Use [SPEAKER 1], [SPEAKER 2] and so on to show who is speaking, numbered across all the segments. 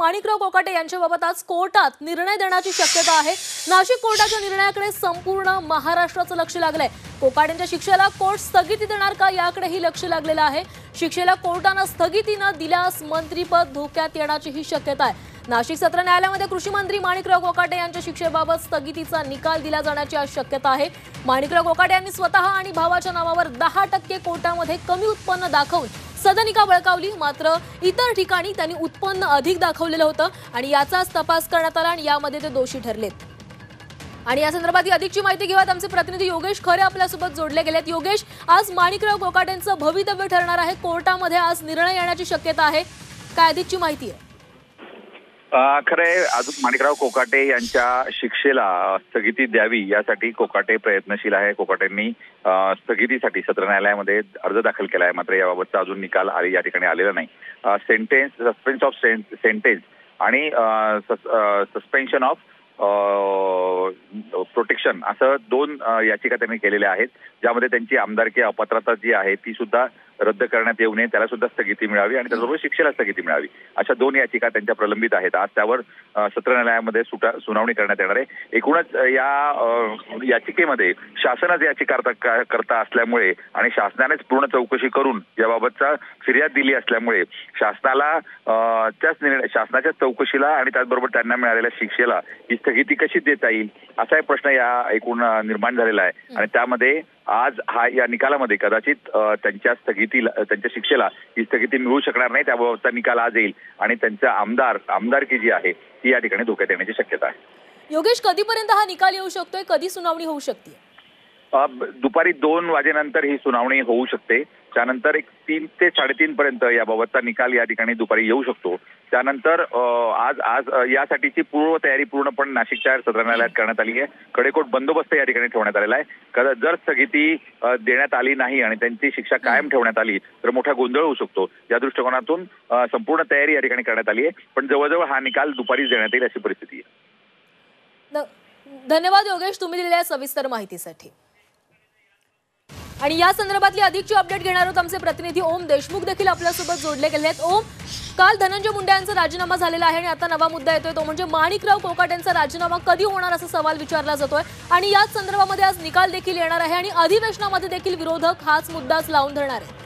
[SPEAKER 1] माणिकराव कोकाटे यांच्याबाबत आज कोर्टात निर्णय देण्याची शक्यता आहे। नाशिक कोर्टाच्या निर्णयाकडे संपूर्ण महाराष्ट्राचं लक्ष लागलंय। कोकाटेंच्या शिक्षेला कोर्ट स्थगिती देणार का याकडेही लक्ष लागलेलं आहे। शिक्षेला कोर्टाने स्थगिती न दिल्यास मंत्रीपद धोक्यात येण्याचीही शक्यता आहे। नाशिक सत्र न्यायालयामध्ये कृषी मंत्री माणिकराव कोकाटे यांच्या शिक्षेबाबत स्थगितीचा निकाल दिला जाण्याची आज शक्यता आहे। माणिकराव कोकाटे यांनी स्वतः आणि भावाच्या नावावर 10% कोर्टामध्ये कमी उत्पन्न दाखवून सदनिका बळकावली। मात्र इतर ठिकाणी त्यांनी उत्पन्न अधिक दाखवलेलं होतं आणि याचाच तपास करण्यात आला आणि यामध्ये ते दोषी ठरलेत। आणि या संदर्भात अधिकची माहिती घेऊयात। आमचे प्रतिनिधी योगेश खरे आपल्यासोबत जोडले गेलेत। योगेश, आज माणिकराव कोकाटेंचं भवितव्य ठरणार आहे। कोर्टामध्ये आज निर्णय येण्याची शक्यता आहे, काय अधिकची माहिती आहे?
[SPEAKER 2] खरे अजून माणिकराव कोकाटे यांच्या शिक्षेला स्थगिती द्यावी यासाठी कोकाटे प्रयत्नशील आहे। कोकाटेंनी स्थगितीसाठी सत्र न्यायालयामध्ये अर्ज दाखल केला आहे, मात्र याबाबतचा अजून निकाल या ठिकाणी आलेला नाही। सस्पेन्स ऑफ सेंटेन्स आणि सस्पेन्शन ऑफ प्रोटेक्शन असं 2 याचिका त्यांनी केलेल्या आहेत, ज्यामध्ये त्यांची आमदारकी अपात्रता जी आहे ती सुद्धा रद्द करण्यात येऊ नये, त्याला सुद्धा स्थगिती मिळावी आणि त्याचबरोबर शिक्षेला स्थगिती मिळावी, अशा 2 याचिका त्यांच्या प्रलंबित आहेत। आज त्यावर सत्र न्यायालयामध्ये सुनावणी करण्यात येणार आहे। एकूणच या याचिकेमध्ये शासनाच याचिकाकर्ता असल्यामुळे आणि शासनानेच पूर्ण चौकशी करून याबाबतचा फिर्याद दिली असल्यामुळे शासनाच्या चौकशीला आणि त्याचबरोबर त्यांना मिळालेल्या शिक्षेला ही स्थगिती कशी देता येईल असा एक प्रश्न या एकूण निर्माण झालेला आहे। आणि त्यामध्ये आज या निकालामध्ये कदाचित त्यांच्या शिक्षेला ही स्थगिती मिळू शकणार नाही, त्याबाबतचा निकाल आज येईल आणि त्यांचा आमदारकी जी आहे ती या ठिकाणी धोक्यात येण्याची शक्यता आहे।
[SPEAKER 1] योगेश, कधीपर्यंत हा निकाल येऊ शकतोय, कधी सुनावणी होऊ शकते?
[SPEAKER 2] दुपारी 2 वाजेनंतर ही सुनावणी होऊ शकते। त्यानंतर 3 ते 3:30 पर्यंत याबाबतचा निकाल या ठिकाणी दुपारी येऊ शकतो। त्यानंतर आज यासाठीची पूर्वतयारी पूर्णपणे नाशिकच्या सत्र न्यायालयात करण्यात आली आहे। कडेकोट बंदोबस्त या ठिकाणी ठेवण्यात आलेला आहे। जर स्थगिती देण्यात आली नाही आणि त्यांची शिक्षा कायम ठेवण्यात आली तर मोठा गोंधळ होऊ शकतो। या दृष्टिकोनातून संपूर्ण तयारी या ठिकाणी करण्यात आली आहे, पण जवळजवळ हा निकाल दुपारीच देण्यात येईल अशी परिस्थिती आहे।
[SPEAKER 1] धन्यवाद योगेश, तुम्ही दिलेल्या सविस्तर माहितीसाठी। आणि या संदर्भातली अधिकची अपडेट घेणार आहोत। आमचे प्रतिनिधी ओम देशमुख देखील आपल्यासोबत जोडले गेले आहेत। ओम, काल धनंजय मुंडे यांचा राजीनामा झालेला आहे आणि आता नवा मुद्दा येतोय, तो म्हणजे माणिकराव कोकाटेंचा राजीनामा कधी होणार असा सवाल विचारला जातोय आणि याच संदर्भामध्ये आज निकाल देखील येणार आहे आणि अधिवेशनामध्ये देखील विरोधक हाच मुद्दाच लावून धरणार आहेत।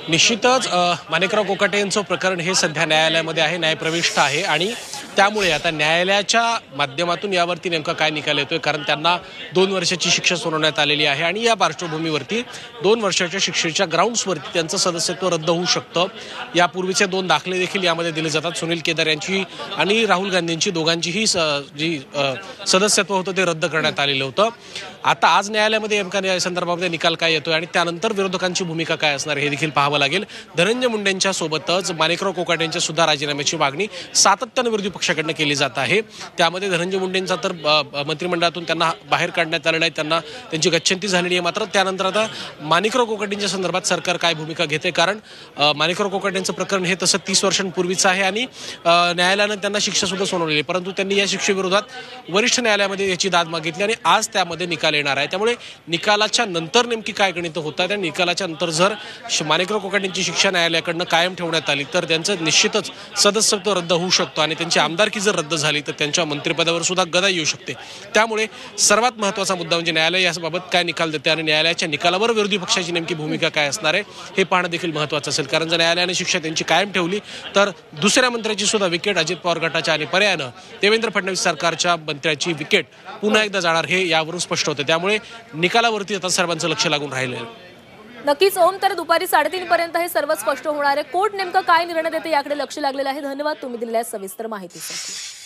[SPEAKER 3] निश्चितच माणिकराव कोकाटे यांचं प्रकरण हे सध्या न्यायालयामध्ये आहे, न्यायप्रविष्ट आहे आणि त्यामुळे आता न्यायालयाच्या माध्यमातून यावरती नेमका काय निकाल येतोय, कारण त्यांना 2 वर्षाची शिक्षा सुनावण्यात आलेली आहे आणि या पार्श्वभूमीवरती 2 वर्षाच्या शिक्षेच्या ग्राउंड्सवरती त्यांचं सदस्यत्व रद्द होऊ शकतं। यापूर्वीचे 2 दाखले देखील यामध्ये दिले जातात। सुनील केदार यांची आणि राहुल गांधींची दोघांचीही जी सदस्यत्व होतं ते रद्द करण्यात आलेलं होतं। आता आज न्यायालयामध्ये नेमका या संदर्भामध्ये निकाल काय येतोय आणि त्यानंतर विरोधकांची भूमिका काय असणार हे देखील पाहावं लागेल। धनंजय मुंडेंच्या सोबतच माणिकराव कोकाटेंच्या सुद्धा राजीनाम्याची मागणी सातत्याने विरोधी पक्षाकडनं केली जात आहे। त्यामध्ये धनंजय मुंडेंचा तर मंत्रिमंडळातून त्यांना बाहेर काढण्यात आलं नाही, त्यांची गच्छंती झालेली आहे। मात्र त्यानंतर आता माणिकराव कोकाटेंच्या संदर्भात सरकार काय भूमिका घेते, कारण माणिकराव कोकाटेंचं प्रकरण हे तसं 30 वर्षांपूर्वीचं आहे आणि न्यायालयानं त्यांना शिक्षा सुद्धा सुनावलेली आहे, परंतु त्यांनी या शिक्षेविरोधात वरिष्ठ न्यायालयामध्ये याची दाद मागितली आणि आज त्यामध्ये निकाल येणार आहे। त्यामुळे निकालाच्या नंतर नेमकी काय गणितं होतात आणि निकालाच्या नंतर जर माणिकराव कोकाटेंची शिक्षा न्यायालयाकडनं कायम ठेवण्यात आली तर त्यांचं निश्चितच सदस्यत्व रद्द होऊ शकतो आणि त्यांची आमदारकी जर रद्द झाली तर त्यांच्या मंत्रिपदावर सुद्धा गदा येऊ शकते। त्यामुळे सर्वात महत्त्वाचा मुद्दा म्हणजे न्यायालय याबाबत काय निकाल देते आणि न्यायालयाच्या निकालावर विरोधी पक्षाची नेमकी भूमिका काय असणार आहे हे पाहणं देखील महत्त्वाचं असेल, कारण जर न्यायालयाने शिक्षा त्यांची कायम ठेवली तर दुसऱ्या मंत्र्याची सुद्धा विकेट अजित पवार गटाच्या आणि पर्यायानं देवेंद्र फडणवीस सरकारच्या मंत्र्याची विकेट पुन्हा एकदा जाणार हे यावरून स्पष्ट होते। त्यामुळे निकालावरती आता सर्वांचं लक्ष लागून राहिलं आहे।
[SPEAKER 1] नक्कीच ओम, तर दुपारी 3:30 पर्यंत हे सर्व स्पष्ट होणार आहे। कोर्ट नेमकं काय निर्णय देते याकडे लक्ष लागलेलं आहे। धन्यवाद तुम्ही दिलेल्या सविस्तर माहितीसाठी।